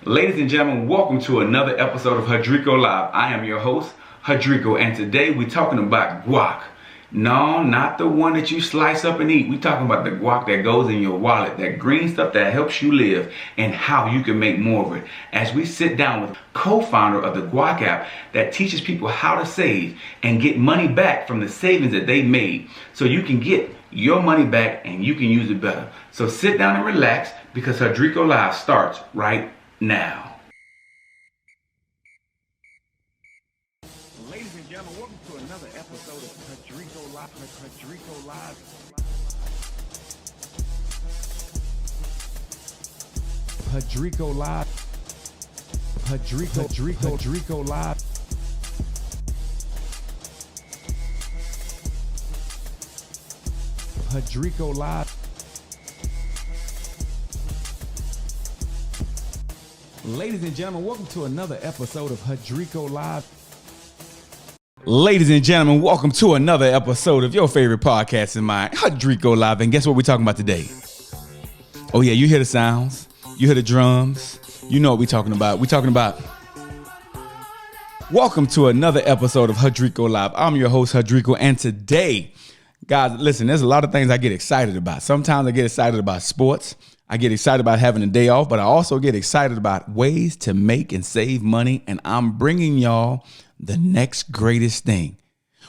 Ladies and gentlemen, welcome to another episode of Hudrico Live. I am your host, Hudrico, and today we're talking about guac. No, not the one that you slice up and eat. We're talking about the guac that goes in your wallet, that green stuff that helps you live, and how you can make more of it. As we sit down with co-founder of the Guac app that teaches people how to save and get money back from the savings that they made, so you can get your money back and you can use it better. So sit down and relax, because Hudrico Live starts right now. Ladies and gentlemen, welcome to another episode of Hudrico Live. Hudrico Live. Hudrico Live. Hudrico Live. Hudrico Live. Ladies and gentlemen, welcome to another episode of Hudrico Live. Ladies and gentlemen, welcome to another episode of your favorite podcast in mine, Hudrico Live. And guess what we're talking about today? Oh yeah, you hear the sounds, you hear the drums, you know what we're talking about. We're talking about welcome to another episode of Hudrico Live. I'm your host, Hudrico, and today, guys, listen, there's a lot of things I get excited about. Sometimes I get excited about sports. I get excited about having a day off, but I also get excited about ways to make and save money. And I'm bringing y'all the next greatest thing.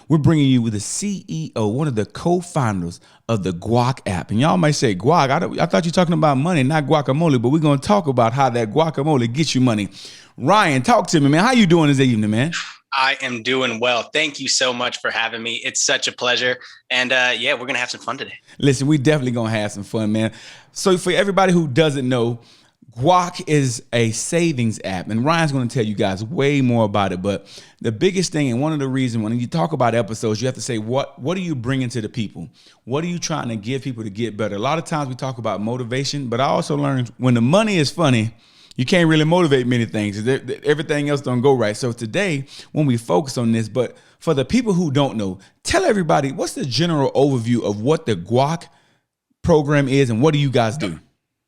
We're bringing you the CEO, one of the co-founders of the Guac app. And y'all might say, Guac, I thought you were talking about money, not guacamole, but we're going to talk about how that guacamole gets you money. Ryan, talk to me, man. How you doing this evening, man? I am doing well. Thank you so much for having me. It's such a pleasure. And yeah, we're going to have some fun today. Listen, we definitely going to have some fun, man. So for everybody who doesn't know, Guac is a savings app, and Ryan's going to tell you guys way more about it. But the biggest thing, and one of the reasons when you talk about episodes, you have to say, what are you bringing to the people? What are you trying to give people to get better? A lot of times we talk about motivation, but I also learned when the money is funny, you can't really motivate many things. Everything else don't go right. So today, when we focus on this, but for the people who don't know, tell everybody, what's the general overview of what the Guac program is and what do you guys do?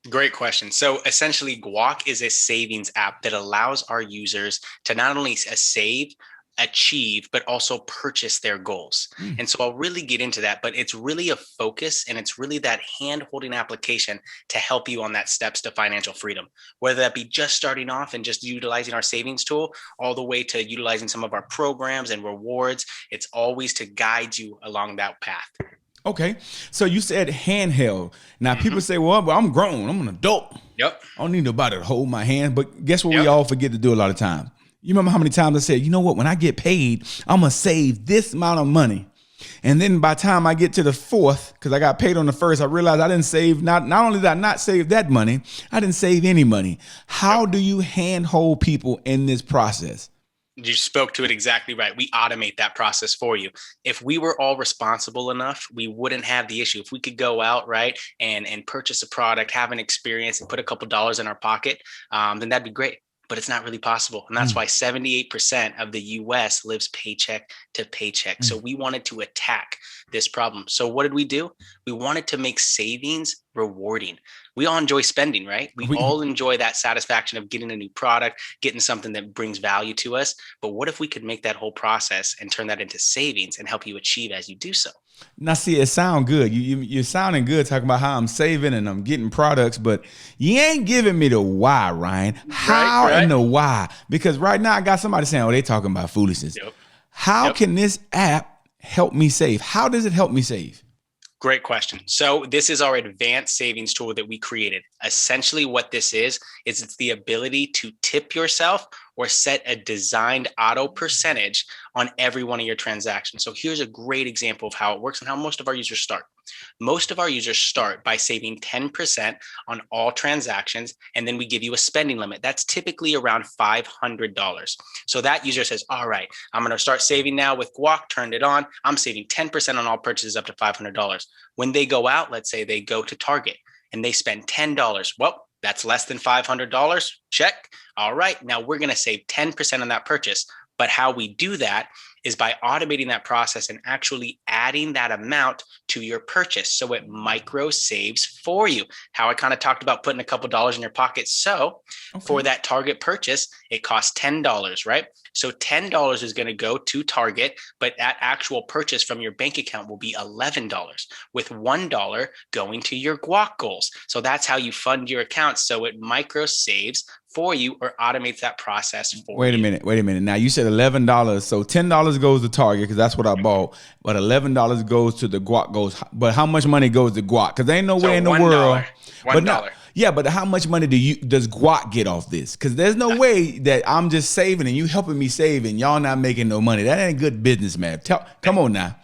Great question. So essentially, Guac is a savings app that allows our users to not only save, achieve, but also purchase their goals. And so I'll really get into that, but it's really a focus and it's really that hand-holding application to help you on that steps to financial freedom, whether that be just starting off and just utilizing our savings tool, all the way to utilizing some of our programs and rewards. It's always to guide you along that path. Okay. So you said handheld. Now people say, well, I'm grown. I'm an adult. Yep. I don't need nobody to hold my hand. But guess what? We all forget to do a lot of time. You remember how many times I said, you know what, when I get paid, I'm going to save this amount of money. And then by the time I get to the fourth, because I got paid on the first, I realized I didn't save, not only did I not save that money, I didn't save any money. How do you handhold people in this process? You spoke to it exactly right. We automate that process for you. If we were all responsible enough, we wouldn't have the issue. If we could go out, right, and purchase a product, have an experience, and put a couple dollars in our pocket, then that'd be great. But it's not really possible. And that's why 78% of the US lives paycheck to paycheck. So we wanted to attack this problem. So what did we do? We wanted to make savings rewarding. We all enjoy spending, right? We all enjoy that satisfaction of getting a new product, getting something that brings value to us. But what if we could make that whole process and turn that into savings and help you achieve as you do so? Now, see, it sound good. You're sounding good talking about how I'm saving and I'm getting products, but you ain't giving me the why, Ryan. How and the why? Because right now I got somebody saying, oh, they talking about foolishness. How can this app help me save? How does it help me save? Great question. So this is our advanced savings tool that we created. Essentially what this is it's the ability to tip yourself or set a designed auto percentage on every one of your transactions. So here's a great example of how it works and how most of our users start. Most of our users start by saving 10% on all transactions, and then we give you a spending limit. That's typically around $500. So that user says, all right, I'm going to start saving now with Guac, turned it on. I'm saving 10% on all purchases up to $500. When they go out, let's say they go to Target and they spend $10. Well, that's less than $500. Check. All right, now we're going to save 10% on that purchase. But how we do that is by automating that process and actually adding that amount to your purchase. So it micro saves for you. How I kind of talked about putting a couple dollars in your pocket. So for that Target purchase, it costs $10, right? So $10 is going to go to Target, but that actual purchase from your bank account will be $11, with $1 going to your Guac goals. So that's how you fund your account. So it micro saves for you or automates that process for you. Wait a minute. Now you said $11. So $10 goes to Target because that's what I bought. But $11 goes to the Guac goals. But how much money goes to Guac? Because there ain't no way in the world. $1. Yeah, but how much money does Guac get off this? Because there's no way that I'm just saving and you helping me save and y'all not making no money. That ain't good business, man. Come on now.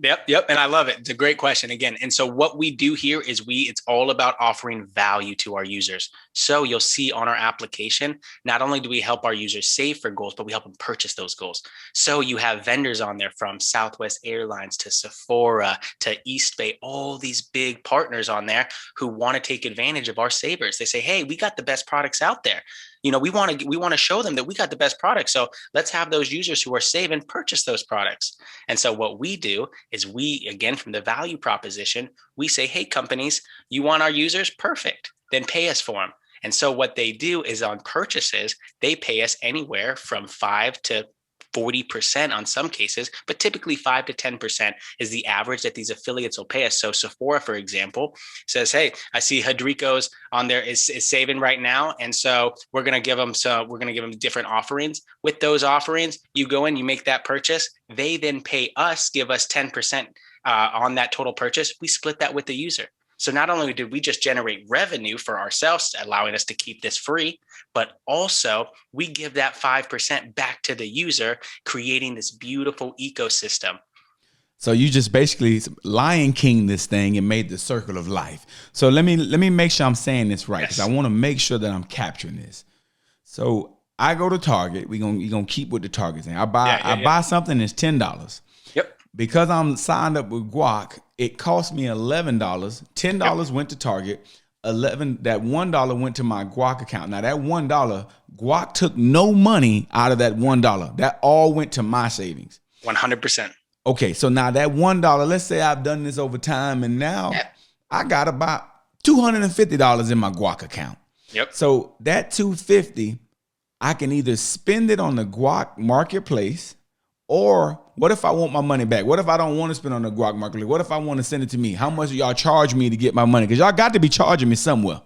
Yep. And I love it. It's a great question again. And so what we do here is it's all about offering value to our users. So you'll see on our application, not only do we help our users save for goals, but we help them purchase those goals. So you have vendors on there from Southwest Airlines to Sephora to East Bay, all these big partners on there who want to take advantage of our savers. They say, hey, we got the best products out there. We want to show them that we got the best products. So let's have those users who are saving purchase those products. And so what we do is again, from the value proposition, we say, hey, companies, you want our users? Perfect. Then pay us for them. And so what they do is on purchases, they pay us anywhere from 5 to 40% on some cases, but typically 5 to 10% is the average that these affiliates will pay us. So Sephora, for example, says, hey, I see Hudrico's on there is saving right now. And so we're going to give them different offerings. With those offerings, you go in, you make that purchase. They then pay us, give us 10% on that total purchase. We split that with the user. So not only did we just generate revenue for ourselves, allowing us to keep this free, but also we give that 5% back to the user, creating this beautiful ecosystem. So you just basically Lion King this thing and made the circle of life. So let me make sure I'm saying this right, because I want to make sure that I'm capturing this. So I go to Target. We're gonna keep with the Target thing. I buy something that's $10. Yep. Because I'm signed up with Guac, it cost me $11. $10 went to Target. That $1 went to my Guac account. Now that $1, Guac took no money out of that $1. That all went to my savings. 100%. Okay, so now that $1, let's say I've done this over time, and now I got about $250 in my Guac account. Yep. So that $250, I can either spend it on the Guac marketplace, or what if I want my money back? What if I don't want to spend on the Guac marketplace? What if I want to send it to me? How much do y'all charge me to get my money? Because y'all got to be charging me somewhere.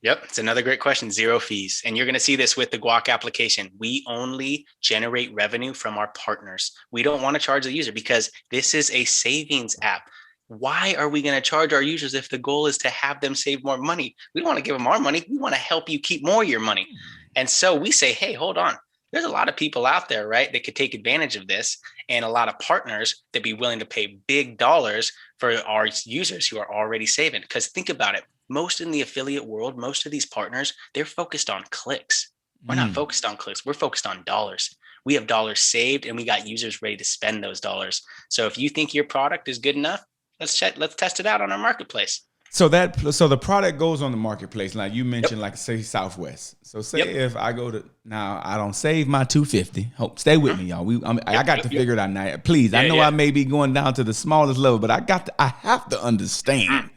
Yep. It's another great question. 0 fees. And you're going to see this with the Guac application. We only generate revenue from our partners. We don't want to charge the user because this is a savings app. Why are we going to charge our users if the goal is to have them save more money? We don't want to give them our money. We want to help you keep more of your money. And so we say, hey, hold on. There's a lot of people out there, right, that could take advantage of this, and a lot of partners that be willing to pay big dollars for our users who are already saving. Because think about it. Most in the affiliate world, most of these partners, they're focused on clicks. We're not focused on clicks. We're focused on dollars. We have dollars saved and we got users ready to spend those dollars. So if you think your product is good enough, let's test it out on our marketplace. So the product goes on the marketplace. Like you mentioned, like say Southwest. So say if I go to, now I don't save my $250. Stay with me, y'all. I got to figure it out now. Please, I know I may be going down to the smallest level, but I have to understand.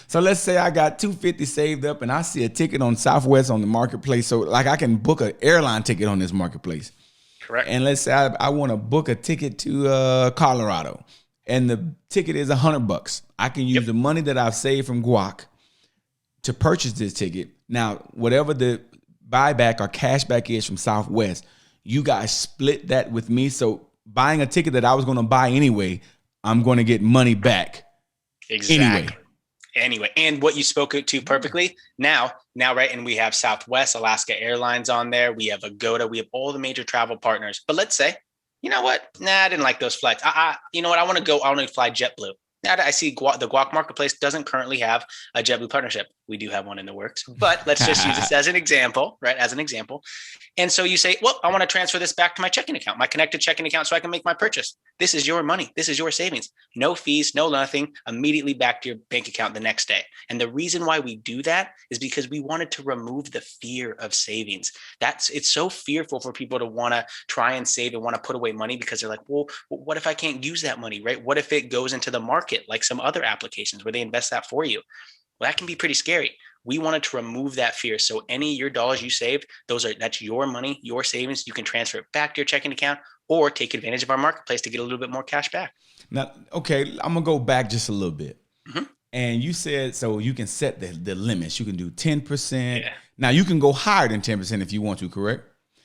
So let's say I got $250 saved up and I see a ticket on Southwest on the marketplace. So like I can book an airline ticket on this marketplace. Correct. And let's say I want to book a ticket to Colorado, and the ticket is $100. I can use the money that I've saved from Guac to purchase this ticket. Now, whatever the buyback or cashback is from Southwest, you guys split that with me. So buying a ticket that I was going to buy anyway, I'm going to get money back. Exactly. Anyway, and what you spoke to perfectly now, right? And we have Southwest, Alaska Airlines on there. We have Agoda. We have all the major travel partners. But let's say, you know what? Nah, I didn't like those flights. You know what? I want to fly JetBlue. I see the Guac marketplace doesn't currently have a JetBlue partnership. We do have one in the works, but let's just use this as an example, right? As an example. And so you say, well, I want to transfer this back to my checking account, my connected checking account, so I can make my purchase. This is your money. This is your savings. No fees, no nothing, immediately back to your bank account the next day. And the reason why we do that is because we wanted to remove the fear of savings. It's so fearful for people to want to try and save and want to put away money because they're like, well, what if I can't use that money, right? What if it goes into the market like some other applications where they invest that for you? Well, that can be pretty scary. We wanted to remove that fear. So any of your dollars you saved, that's your money, your savings. You can transfer it back to your checking account or take advantage of our marketplace to get a little bit more cash back. Now, okay, I'm gonna go back just a little bit. Mm-hmm. And you said, so you can set the limits. You can do 10%. Yeah. Now you can go higher than 10% if you want to, correct?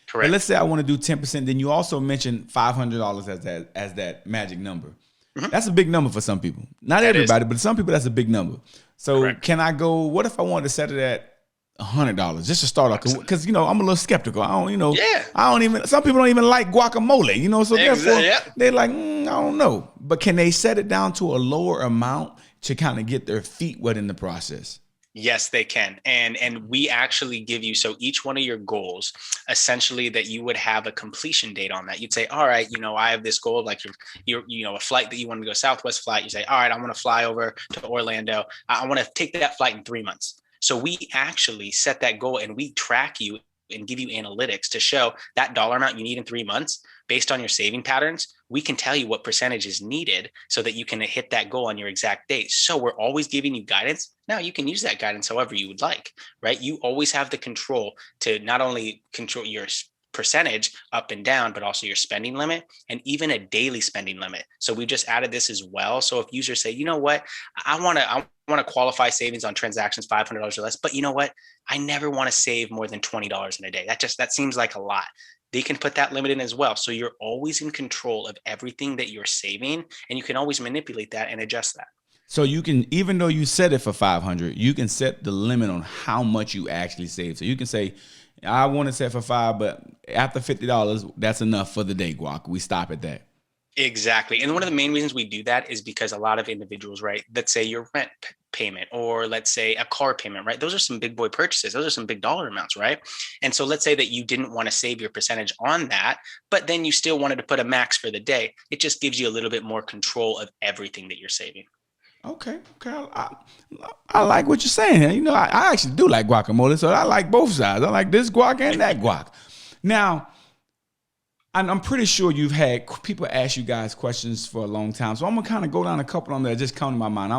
Correct. But let's say I want to do 10%. Then you also mentioned $500 as that magic number. Mm-hmm. That's a big number for some people. Not everybody, but some people that's a big number. So correct. Can I go, what if I wanted to set it at $100 just to start off? Because, I'm a little skeptical. Some people don't even like guacamole, so therefore they're like, I don't know. But can they set it down to a lower amount to kind of get their feet wet in the process? Yes, they can. And we actually give you, so each one of your goals, essentially that you would have a completion date on that. You'd say, all right, I have this goal, like you're a flight that you want to go Southwest flight. You say, all right, I want to fly over to Orlando. I want to take that flight in 3 months. So we actually set that goal and we track you and give you analytics to show that dollar amount you need in 3 months based on your saving patterns. We can tell you what percentage is needed so that you can hit that goal on your exact date. So we're always giving you guidance. Now you can use that guidance however you would like, right? You always have the control to not only control your percentage up and down, but also your spending limit and even a daily spending limit. So we just added this as well. So if users say, you know what, I want to qualify savings on transactions $500 or less, but you know what, I never want to save more than $20 in a day. That seems like a lot. They can put that limit in as well. So you're always in control of everything that you're saving, and you can always manipulate that and adjust that. So you can, even though you set it for 500, you can set the limit on how much you actually save. So you can say, I want to set for $5, but after $50, that's enough for the day, Guac. We stop at that. Exactly. And one of the main reasons we do that is because a lot of individuals, right, let's say your rent payment or let's say a car payment, right? Those are some big boy purchases. Those are some big dollar amounts, right? And so let's say that you didn't want to save your percentage on that, but then you still wanted to put a max for the day. It just gives you a little bit more control of everything that you're saving. Okay. I like what you're saying here. I actually do like guacamole, so I like both sides. I like this guac and that guac. Now, I'm pretty sure you've had people ask you guys questions for a long time, so I'm gonna kind of go down a couple on that just come to my mind.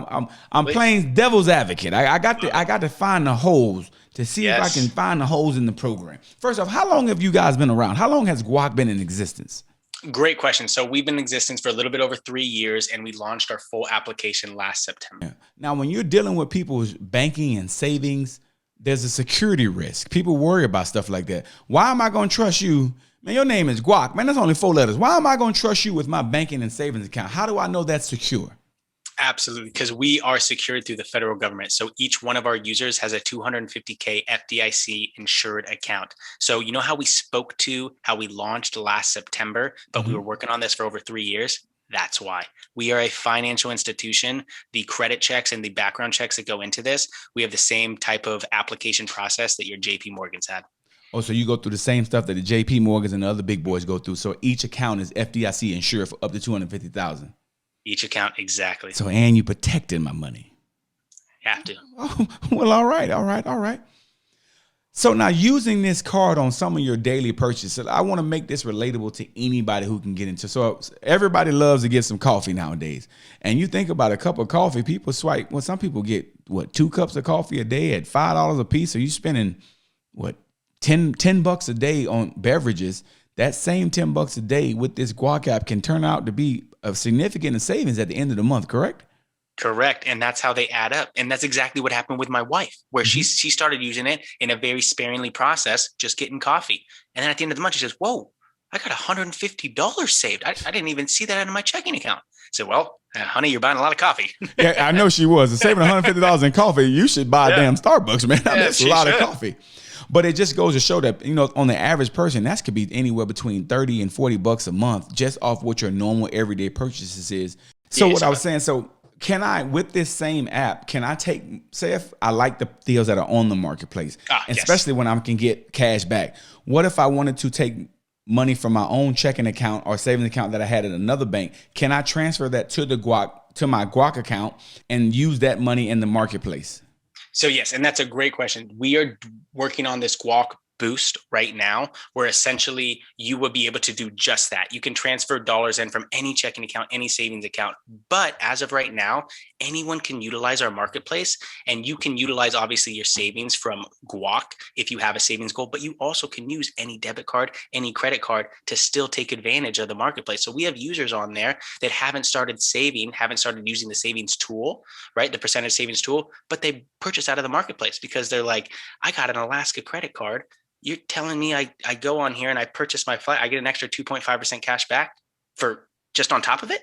I'm playing devil's advocate. I got to find the holes to see if I can find the holes in the program. First off, how long have you guys been around? How long has Guac been in existence? Great question. So we've been in existence for a little bit over 3 years, and we launched our full application last September. Yeah. Now, when you're dealing with people's banking and savings, there's a security risk. People worry about stuff like that. Why am I going to trust you? Man, your name is Guac. Man, that's only 4 letters. Why am I going to trust you with my banking and savings account? How do I know that's secure? Absolutely, because we are secured through the federal government. So each one of our users has a $250K FDIC insured account. So you know how we spoke to how we launched last September, but we were working on this for over 3 years? That's why. We are a financial institution. The credit checks and the background checks that go into this, we have the same type of application process that your JP Morgan's had. Oh, so you go through the same stuff that the JP Morgans and the other big boys go through. So each account is FDIC insured for up to $250,000. Each account, exactly. So, and you protected my money. Have to. Oh, well, all right. So now using this card on some of your daily purchases, I want to make this relatable to anybody who can get into. So everybody loves to get some coffee nowadays. And you think about a cup of coffee, people swipe. Well, some people get, 2 cups of coffee a day at $5 a piece. So you're spending, 10 bucks a day on beverages. That same 10 bucks a day with this Guac app can turn out to be a significant savings at the end of the month, correct? Correct. And that's how they add up. And that's exactly what happened with my wife, where she started using it in a very sparingly process, just getting coffee. And then at the end of the month, she says, whoa, I got $150 saved. I didn't even see that out of my checking account. I said, well, honey, you're buying a lot of coffee. Yeah, I know she was. Saving $150 in coffee, you should buy a damn Starbucks, man. That's a lot of coffee. But it just goes to show that, on the average person, that could be anywhere between 30 and 40 bucks a month just off what your normal everyday purchases is. So what I was saying, so can I, with this same app, can I say if I like the deals that are on the marketplace, especially when I can get cash back? What if I wanted to take money from my own checking account or savings account that I had at another bank? Can I transfer that to my Guac account and use that money in the marketplace? So yes, and that's a great question. We are working on this Guac boost right now, where essentially you will be able to do just that. You can transfer dollars in from any checking account, any savings account. But as of right now, anyone can utilize our marketplace, and you can utilize obviously your savings from Guac if you have a savings goal, but you also can use any debit card, any credit card to still take advantage of the marketplace. So we have users on there that haven't started saving, haven't started using the savings tool, right? The percentage savings tool, but they purchase out of the marketplace because they're like, I got an Alaska credit card. You're telling me I go on here and I purchase my flight, I get an extra 2.5% cash back for just on top of it?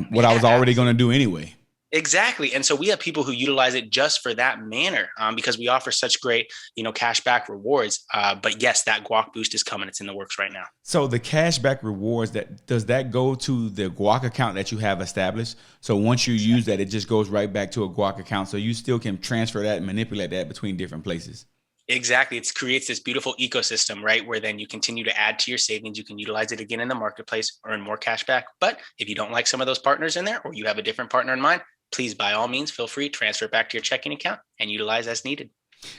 What I was already going to do anyway. Exactly. And so we have people who utilize it just for that manner, because we offer such great, cash back rewards. But yes, that Guac boost is coming. It's in the works right now. So the cash back rewards, does that go to the Guac account that you have established? So once you use that, it just goes right back to a Guac account. So you still can transfer that and manipulate that between different places. Exactly. It creates this beautiful ecosystem, right? Where then you continue to add to your savings. You can utilize it again in the marketplace, earn more cash back. But if you don't like some of those partners in there, or you have a different partner in mind, please, by all means, feel free, transfer it back to your checking account and utilize as needed.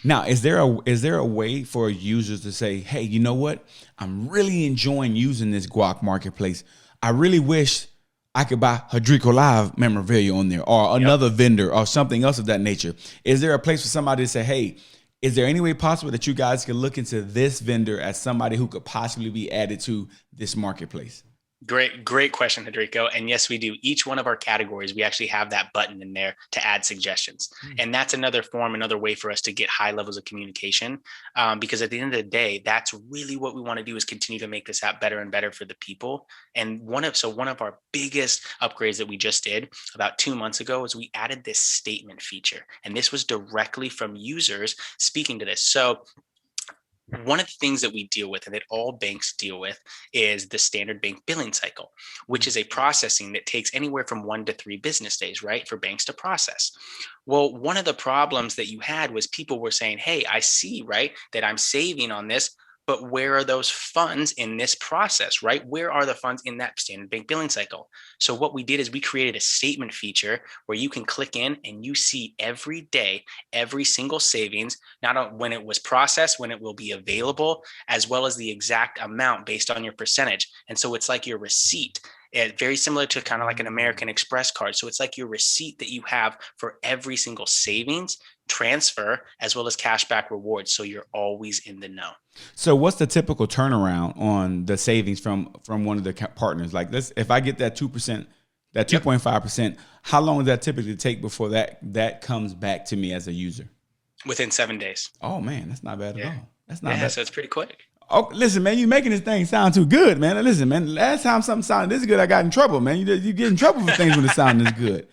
Now, is there a way for users to say, hey, you know what? I'm really enjoying using this Guac marketplace. I really wish I could buy hudricolive memorabilia on there, or another vendor, or something else of that nature. Is there a place for somebody to say, hey, is there any way possible that you guys can look into this vendor as somebody who could possibly be added to this marketplace? Great question, Hudrico. And yes, we do. Each one of our categories, we actually have that button in there to add suggestions. And that's another way for us to get high levels of communication. Because at the end of the day, that's really what we want to do, is continue to make this app better and better for the people. And one of our biggest upgrades that we just did about 2 months ago is we added this statement feature. And this was directly from users speaking to this. So one of the things that we deal with, and that all banks deal with, is the standard bank billing cycle, which is a processing that takes anywhere from 1 to 3 business days, right, for banks to process. Well, one of the problems that you had was people were saying, hey, I see, right, that I'm saving on this, but where are those funds in this process, right? Where are the funds in that standard bank billing cycle? So what we did is we created a statement feature where you can click in and you see every day, every single savings, not when it was processed, when it will be available, as well as the exact amount based on your percentage. And so it's like your receipt. Very similar to kind of like an American Express card. So it's like your receipt that you have for every single savings, transfer, as well as cashback rewards. So you're always in the know. So what's the typical turnaround on the savings from one of the partners? Like, if I get that 2%, that 2.5%, how long does that typically take before that comes back to me as a user? Within 7 days. Oh man, that's not bad at all. That's not bad. So it's pretty quick. Oh, listen, man, you making this thing sound too good, man. Listen, man, last time something sounded this good, I got in trouble, man. You get in trouble for things when it sounds this good.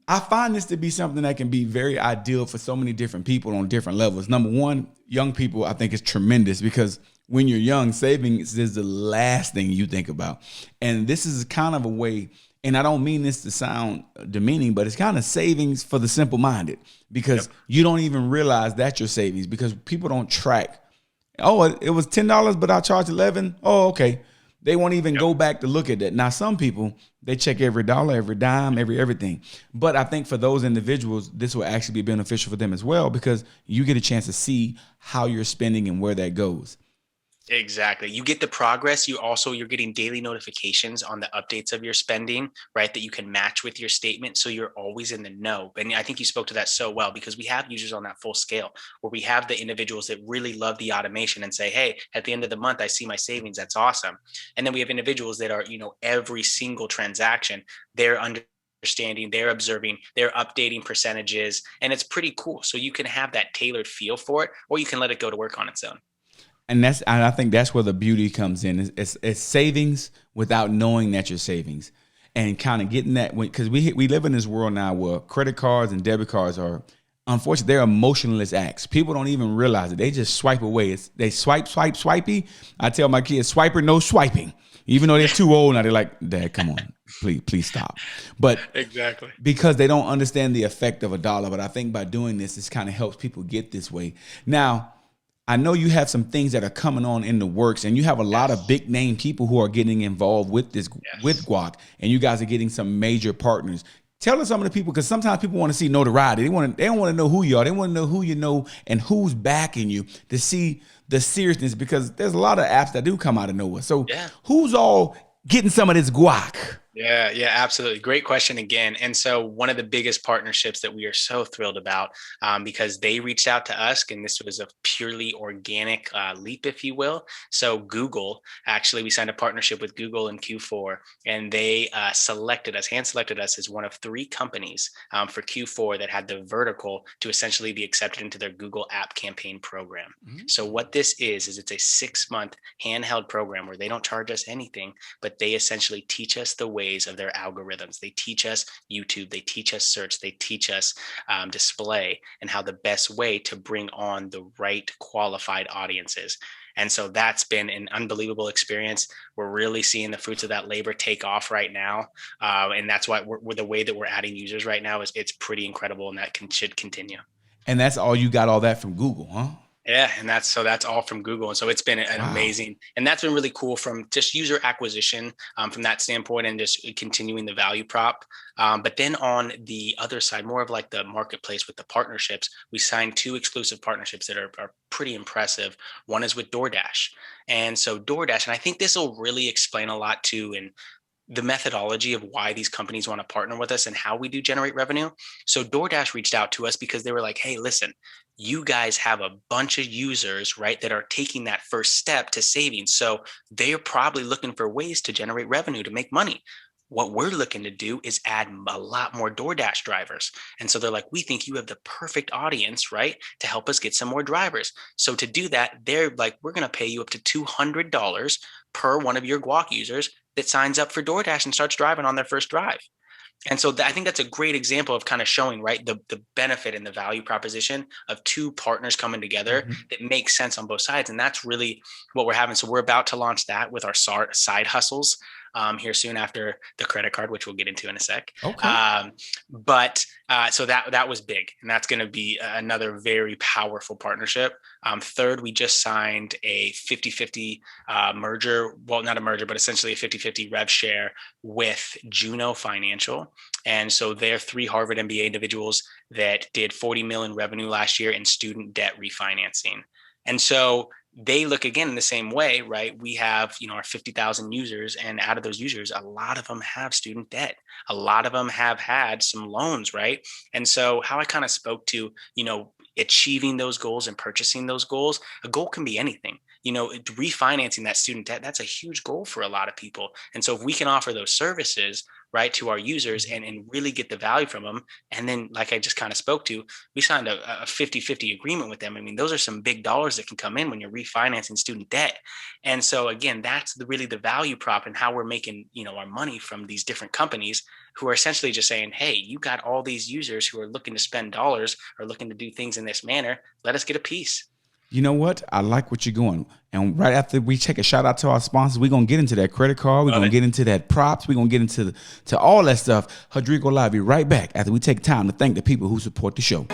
I find this to be something that can be very ideal for so many different people on different levels. Number one, young people, I think, is tremendous, because when you're young, savings is the last thing you think about. And this is kind of a way, and I don't mean this to sound demeaning, but it's kind of savings for the simple-minded, because you don't even realize that your savings, because people don't track. Oh, it was $10, but I charged $11. Oh, okay. They won't even go back to look at that. Now, some people, they check every dollar, every dime, everything. But I think for those individuals, this will actually be beneficial for them as well, because you get a chance to see how you're spending and where that goes. Exactly. You get the progress. You're getting daily notifications on the updates of your spending, right? That you can match with your statement. So you're always in the know. And I think you spoke to that so well, because we have users on that full scale where we have the individuals that really love the automation and say, hey, at the end of the month, I see my savings. That's awesome. And then we have individuals that are, every single transaction, they're understanding, they're observing, they're updating percentages, and it's pretty cool. So you can have that tailored feel for it, or you can let it go to work on its own. And I think that's where the beauty comes in. It's savings without knowing that you're savings, and kind of getting that, because we live in this world now where credit cards and debit cards are, unfortunately, they're emotionless acts. People don't even realize it. They just swipe away. They swipe, swipey. I tell my kids, swiper, no swiping. Even though they're too old now, they're like, Dad, come on, please stop. But Exactly. because they don't understand the effect of a dollar. But I think by doing this, this kind of helps people get this way. Now, I know you have some things that are coming on in the works, and you have a lot of big name people who are getting involved with this, with Guac, and you guys are getting some major partners. Tell us some of the people, because sometimes people want to see notoriety. They don't want to know who you are. They want to know who you know and who's backing you to see the seriousness, because there's a lot of apps that do come out of nowhere. So who's all getting some of this Guac? Yeah, absolutely. Great question again. And so one of the biggest partnerships that we are so thrilled about, because they reached out to us, and this was a purely organic leap, if you will. So Google, actually, we signed a partnership with Google in Q4, and they hand selected us as one of 3 companies for Q4 that had the vertical to essentially be accepted into their Google App Campaign program. Mm-hmm. So what this is it's a 6-month handheld program where they don't charge us anything, but they essentially teach us the ways of their algorithms. They teach us YouTube, they teach us search, they teach us display, and how the best way to bring on the right qualified audiences. And so that's been an unbelievable experience. We're really seeing the fruits of that labor take off right now. And that's why we're the way that we're adding users right now is it's pretty incredible, and that should continue. And that's all you got all that from Google, huh? Yeah. And that's all from Google. And so it's been an amazing, and that's been really cool from just user acquisition from that standpoint, and just continuing the value prop. But then on the other side, more of like the marketplace with the partnerships, we signed 2 exclusive partnerships that are pretty impressive. One is with DoorDash. And so DoorDash, and I think this will really explain a lot too, in the methodology of why these companies want to partner with us and how we do generate revenue. So DoorDash reached out to us because they were like, hey, listen, you guys have a bunch of users, right, that are taking that first step to savings. So they're probably looking for ways to generate revenue to make money. What we're looking to do is add a lot more DoorDash drivers. And so they're like, we think you have the perfect audience, right, to help us get some more drivers. So to do that, they're like, we're going to pay you up to $200 per one of your Guac users that signs up for DoorDash and starts driving on their first drive. And so I think that's a great example of kind of showing, right, the benefit and the value proposition of 2 partners coming together that makes sense on both sides. And that's really what we're having. So we're about to launch that with our side hustles here soon after the credit card, which we'll get into in a sec. Okay. So that was big, and that's going to be another very powerful partnership. Third, we just signed a 50-50 merger. Well, not a merger, but essentially a 50-50 rev share with Juno Financial. And so they're 3 Harvard MBA individuals that did 40 million revenue last year in student debt refinancing. And so they look again in the same way, right? We have, our 50,000 users, and out of those users, a lot of them have student debt. A lot of them have had some loans, right? And so how I kind of spoke to, achieving those goals and purchasing those goals, a goal can be anything. Refinancing that student debt, that's a huge goal for a lot of people. And so if we can offer those services, right, to our users and really get the value from them. And then, like I just kind of spoke to, we signed a 50-50 agreement with them. I mean, those are some big dollars that can come in when you're refinancing student debt. And so again, that's really the value prop and how we're making, our money from these different companies who are essentially just saying, hey, you got all these users who are looking to spend dollars or looking to do things in this manner. Let us get a piece. You know what? I like what you're going. And right after we take a shout out to our sponsors, we're going to get into that credit card. We're going to get into that props. We're going to get into all that stuff. Hudrico Live, be right back after we take time to thank the people who support the show.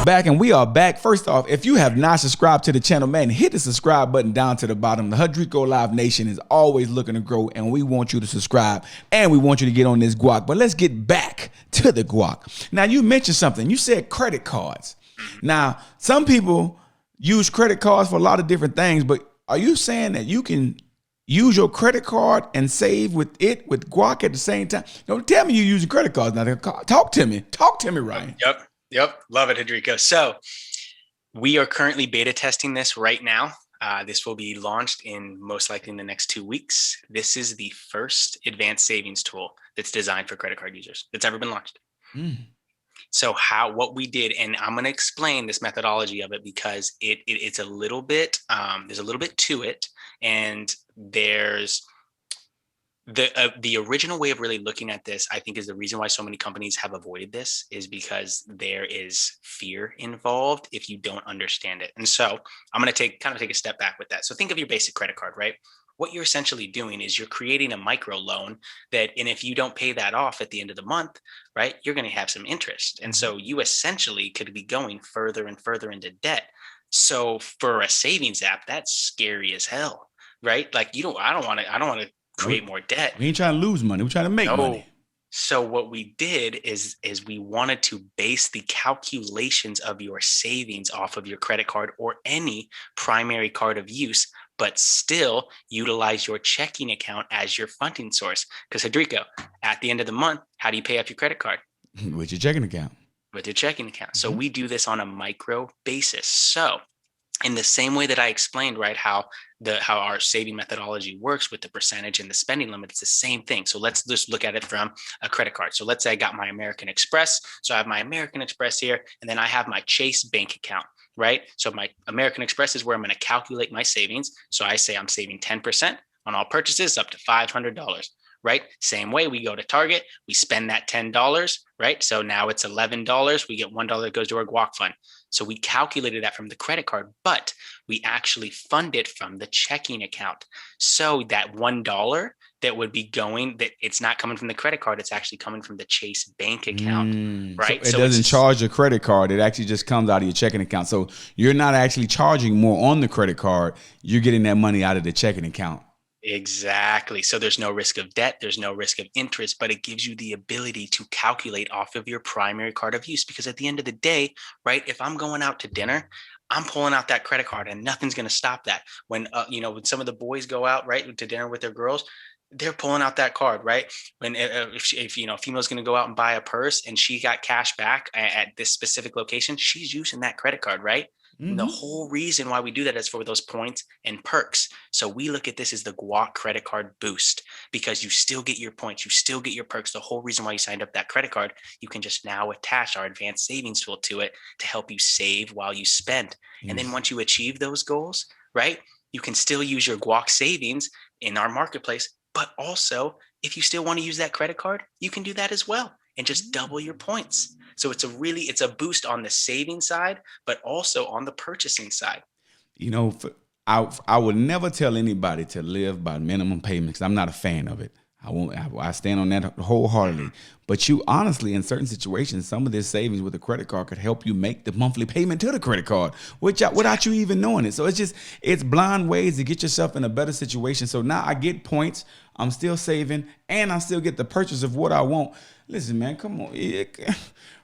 Back, and we are back. First off, if you have not subscribed to the channel, man, hit the subscribe button down to the bottom. The Hudrico Live Nation is always looking to grow, and we want you to subscribe, and we want you to get on this Guac. But let's get back to the Guac. Now, you mentioned something. You said credit cards. Now, some people use credit cards for a lot of different things, but are you saying that you can use your credit card and save with Guac at the same time? Don't tell me you're using credit cards now. Talk to me, Ryan. Yep. Love it, Hudrico. So we are currently beta testing this right now. This will be launched most likely in the next 2 weeks. This is the first advanced savings tool that's designed for credit card users that's ever been launched. So what we did, and I'm going to explain this methodology of it because it's a little bit, there's a little bit to it. And there's the original way of really looking at this, I think, is the reason why so many companies have avoided this, is because there is fear involved if you don't understand it. And so I'm going to take a step back with that. So think of your basic credit card, right? What you're essentially doing is you're creating a micro loan and if you don't pay that off at the end of the month, right, you're going to have some interest. And so you essentially could be going further and further into debt. So for a savings app, that's scary as hell, right? Like I don't want to create more debt. We ain't trying to lose money. We're trying to make money. So what we did is we wanted to base the calculations of your savings off of your credit card or any primary card of use, but still utilize your checking account as your funding source. Because Hudrico, at the end of the month, how do you pay off your credit card? With your checking account. With your checking account. So we do this on a micro basis. So in the same way that I explained, right, how our saving methodology works with the percentage and the spending limit, it's the same thing. So let's just look at it from a credit card. So let's say I got my American Express. So I have my American Express here, and then I have my Chase bank account, right? So my American Express is where I'm going to calculate my savings. So I say I'm saving 10% on all purchases up to $500. Right? Same way, we go to Target, we spend that $10, right? So now it's $11. We get $1 that goes to our Guac fund. So we calculated that from the credit card, but we actually fund it from the checking account. So that $1 that would be going, that it's not coming from the credit card, it's actually coming from the Chase bank account, right? So it doesn't charge your credit card. It actually just comes out of your checking account. So you're not actually charging more on the credit card. You're getting that money out of the checking account. Exactly. So there's no risk of debt. There's no risk of interest, but it gives you the ability to calculate off of your primary card of use. Because at the end of the day, right, if I'm going out to dinner, I'm pulling out that credit card and nothing's going to stop that. When, when some of the boys go out, right, to dinner with their girls, they're pulling out that card, right? When if female's going to go out and buy a purse and she got cash back at this specific location, she's using that credit card, right? Mm-hmm. The whole reason why we do that is for those points and perks. So we look at this as the Guac credit card boost, because you still get your points, you still get your perks. The whole reason why you signed up that credit card, you can just now attach our advanced savings tool to it to help you save while you spend. Yes. And then once you achieve those goals, right, you can still use your Guac savings in our marketplace. But also, if you still want to use that credit card, you can do that as well and just double your points. So it's a boost on the saving side, but also on the purchasing side. I would never tell anybody to live by minimum payments, because I'm not a fan of it. I stand on that wholeheartedly. But you honestly, in certain situations, some of this savings with a credit card could help you make the monthly payment to the credit card, without you even knowing it. So it's blind ways to get yourself in a better situation. So now I get points, I'm still saving, and I still get the purchase of what I want. Listen, man, come on.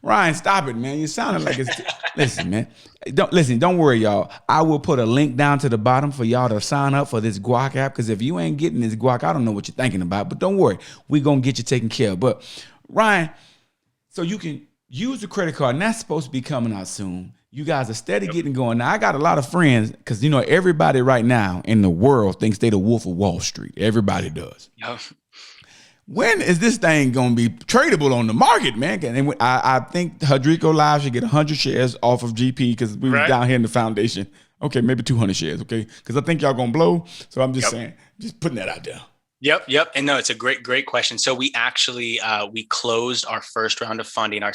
Ryan, stop it, man. You sounded like it's... Listen, man. Don't worry, y'all. I will put a link down to the bottom for y'all to sign up for this Guac app, because if you ain't getting this Guac, I don't know what you're thinking about, but don't worry. We're going to get you taken care of. But, Ryan, so you can use the credit card, and that's supposed to be coming out soon. You guys are steady getting going. Now, I got a lot of friends, because, everybody right now in the world thinks they the Wolf of Wall Street. Everybody does. Yep. When is this thing going to be tradable on the market, man? And I think Hudrico Live should get 100 shares off of GP, because we were down here in the foundation. Okay, maybe 200 shares, okay? Because I think y'all going to blow. So I'm just saying, just putting that out there. Yep. And no, it's a great question. So we actually, we closed our first round of funding, our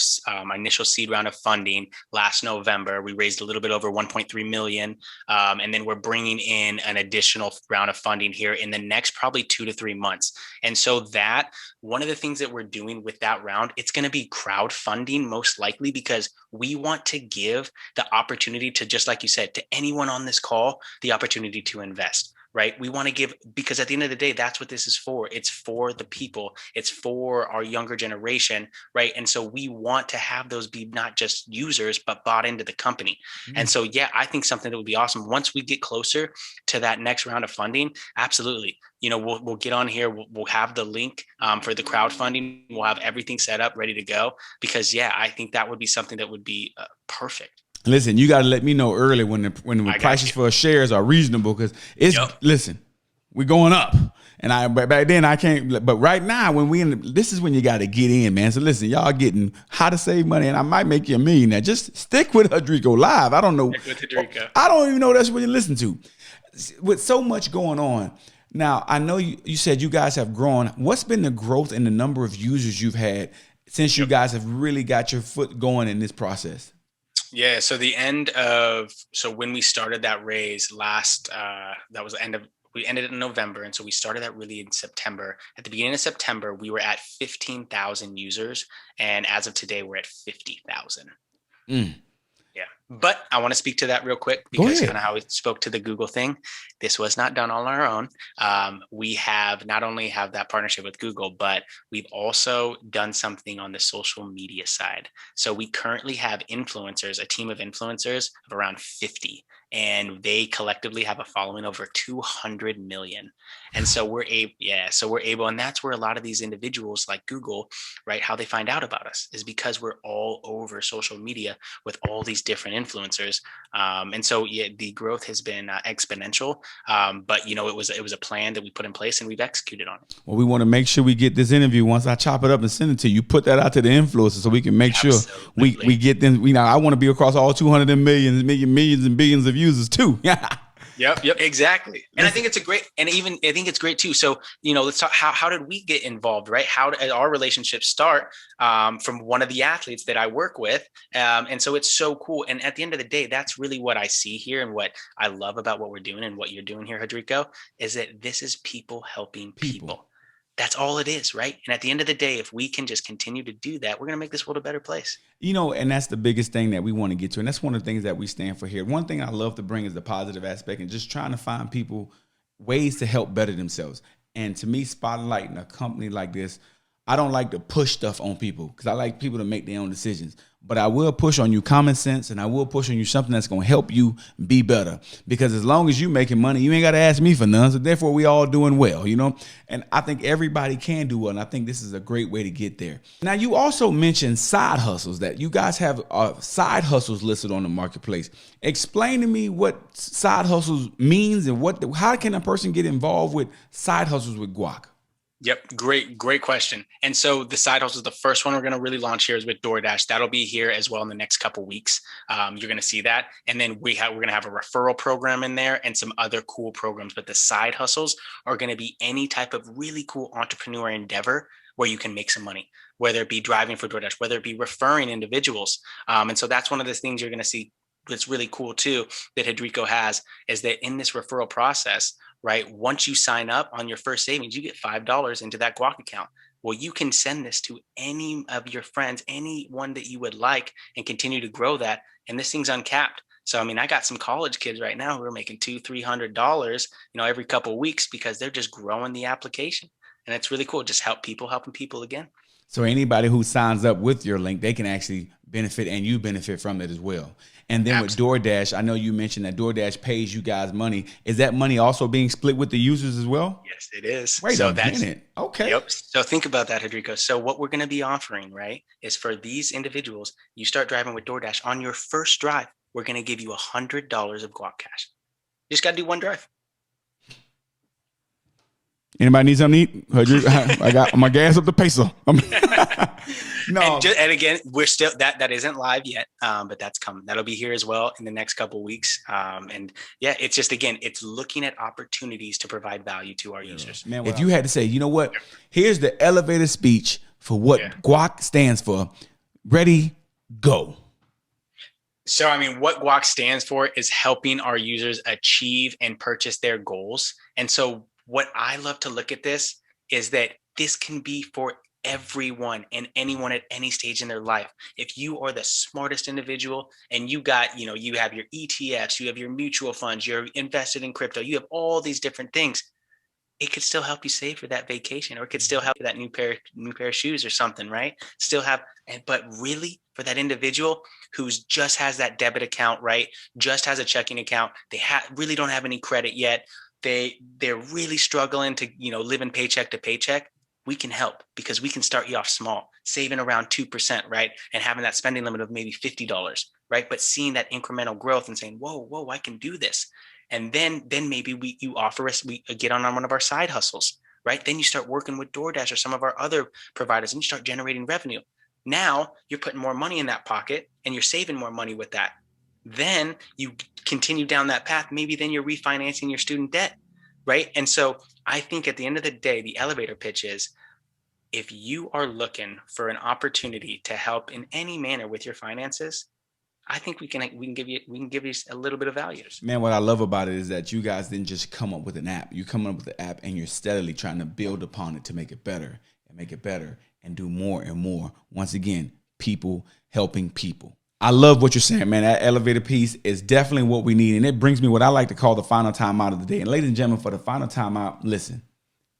initial seed round of funding last November. We raised a little bit over 1.3 million. And then we're bringing in an additional round of funding here in the next probably 2 to 3 months. And so that one of the things that we're doing with that round, it's going to be crowdfunding most likely, because we want to give the opportunity to, just like you said, to anyone on this call, the opportunity to invest. Right? We want to give, because at the end of the day, that's what this is for. It's for the people. It's for our younger generation, right? And so we want to have those be not just users, but bought into the company. Mm-hmm. And so, I think something that would be awesome once we get closer to that next round of funding. Absolutely. We'll get on here. We'll have the link for the crowdfunding. We'll have everything set up, ready to go, because I think that would be something that would be perfect. Listen, you got to let me know early when the prices for shares are reasonable, because listen, we're going up. And but back then I can't, but right now this is when you got to get in, man. So listen, y'all getting how to save money, and I might make you a millionaire. Just stick with Hudrico Live. I don't know. Stick with Hudrico. I don't even know that's what you listen to. With so much going on. Now, I know you said you guys have grown. What's been the growth in the number of users you've had since you guys have really got your foot going in this process? Yeah. So when we started that raise that was the end of, we ended it in November. And so we started that really in September. At the beginning of September, we were at 15,000 users. And as of today, we're at 50,000. Yeah. But I want to speak to that real quick because kind of how we spoke to the Google thing. This was not done on our own. We have not only have that partnership with Google, but we've also done something on the social media side. So we currently have influencers, a team of influencers of around 50, and they collectively have a following over 200 million. And so we're able, and that's where a lot of these individuals like Google, right, how they find out about us is because we're all over social media with all these different influencers. And so the growth has been exponential. But it was a plan that we put in place and we've executed on it. Well, we want to make sure we get this interview. Once I chop it up and send it to you, put that out to the influencers so we can make sure we get them. I want to be across all 200 millions and billions of users too. Yep, exactly. And I think it's great too. So, let's talk, how did we get involved, right? How did our relationship start from one of the athletes that I work with? And so it's so cool. And at the end of the day, that's really what I see here and what I love about what we're doing and what you're doing here, Hudrico, is that this is people helping people. That's all it is, right? And at the end of the day, if we can just continue to do that, we're going to make this world a better place. And that's the biggest thing that we want to get to. And that's one of the things that we stand for here. One thing I love to bring is the positive aspect and just trying to find people ways to help better themselves. And to me, spotlighting a company like this, I don't like to push stuff on people because I like people to make their own decisions. But I will push on you common sense, and I will push on you something that's going to help you be better. Because as long as you making money, you ain't got to ask me for none. So therefore, we all doing well, And I think everybody can do well, and I think this is a great way to get there. Now, you also mentioned side hustles, that you guys have side hustles listed on the marketplace. Explain to me what side hustles means and how can a person get involved with side hustles with Guac? Yep. Great question. And so the side hustle is the first one we're going to really launch here is with DoorDash. That'll be here as well in the next couple of weeks. You're going to see that. And then we're going to have a referral program in there and some other cool programs. But the side hustles are going to be any type of really cool entrepreneur endeavor where you can make some money, whether it be driving for DoorDash, whether it be referring individuals. And so that's one of the things you're going to see that's really cool too that Hudrico has is that in this referral process, right? Once you sign up on your first savings, you get $5 into that Guac account. Well, you can send this to any of your friends, anyone that you would like, and continue to grow that. And this thing's uncapped. So, I got some college kids right now who are making $200-$300, every couple of weeks because they're just growing the application. And it's really cool. Just helping people again. So anybody who signs up with your link, they can actually benefit and you benefit from it as well. And then Absolutely. With DoorDash, I know you mentioned that DoorDash pays you guys money. Is that money also being split with the users as well? Yes, it is. Wait a minute. Okay. Yep. So think about that, Hudrico. So what we're going to be offering, right, is for these individuals, you start driving with DoorDash. On your first drive, we're going to give you $100 of Guac cash. You just got to do one drive. Anybody need something to eat? I got my gas up the peso. No. And again, we're still that isn't live yet, but that's coming. That'll be here as well in the next couple of weeks. And yeah, it's just it's looking at opportunities to provide value to our users. Man, if you had to say, you know what, here's the elevator speech for what Guac stands for. Ready, go. So, what Guac stands for is helping our users achieve and purchase their goals. And so what I love to look at this is that this can be for everyone and anyone at any stage in their life. If you are the smartest individual and you got, you have your ETFs, you have your mutual funds, you're invested in crypto, you have all these different things, it could still help you save for that vacation, or it could still help you that new pair of shoes or something, right? But really for that individual who's just has that debit account, right? Just has a checking account. They really don't have any credit yet. They're really struggling to, living paycheck to paycheck. We can help because we can start you off small, saving around 2%, right? And having that spending limit of maybe $50, right? But seeing that incremental growth and saying, whoa, I can do this. And then maybe you offer us, we get on one of our side hustles, right? Then you start working with DoorDash or some of our other providers and you start generating revenue. Now you're putting more money in that pocket and you're saving more money with that. Then you continue down that path. Maybe then you're refinancing your student debt, right? And so I think at the end of the day, the elevator pitch is, if you are looking for an opportunity to help in any manner with your finances, I think we can give you a little bit of values. Man, what I love about it is that you guys didn't just come up with an app. You come up with the app and you're steadily trying to build upon it to make it better and make it better and do more and more. Once again, people helping people. I love what you're saying, man. That elevator piece is definitely what we need. And it brings me what I like to call the final time out of the day. And ladies and gentlemen, for the final time out, listen,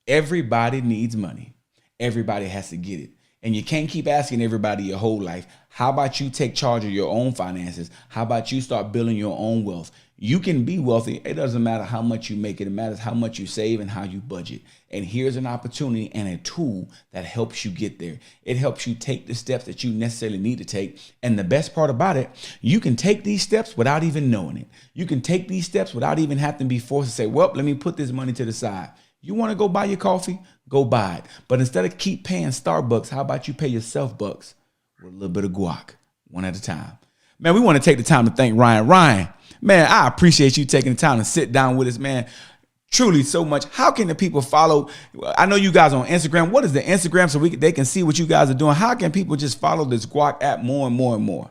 everybody needs money. Everybody has to get it. And you can't keep asking everybody your whole life. How about you take charge of your own finances? How about you start building your own wealth? You can be wealthy. It doesn't matter how much you make it. It matters how much you save and how you budget. And here's an opportunity and a tool that helps you get there. It helps you take the steps that you necessarily need to take. And the best part about it, you can take these steps without even knowing it. You can take these steps without even having to be forced to say, well, let me put this money to the side. You want to go buy your coffee? Go buy it. But instead of keep paying Starbucks, how about you pay yourself bucks with a little bit of guac, one at a time? Man, we want to take the time to thank Ryan. Ryan, man, I appreciate you taking the time to sit down with us, man. Truly so much. How can the people follow? I know you guys on Instagram. What is the Instagram so they can see what you guys are doing? How can people just follow this Guac app more and more and more?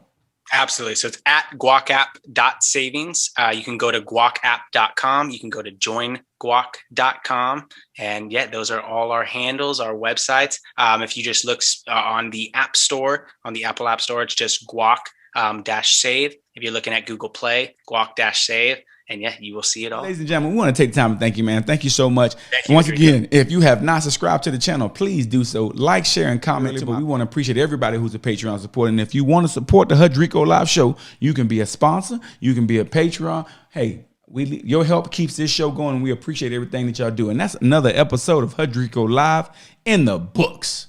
Absolutely. So it's at guacapp.savings. You can go to guacapp.com. You can go to joinguac.com. And yeah, those are all our handles, our websites. If you just look on the App Store, on the Apple App Store, it's just guac-save. If you're looking at Google Play, guac-save. And yeah, you will see it all. Ladies and gentlemen, we want to take the time to thank you, man. Thank you so much. Once again, if you have not subscribed to the channel, please do so. Like, share, and comment. But we want to appreciate everybody who's a Patreon supporter. And if you want to support the Hudrico Live Show, you can be a sponsor. You can be a Patreon. Hey, your help keeps this show going. And we appreciate everything that y'all do. And that's another episode of Hudrico Live in the books.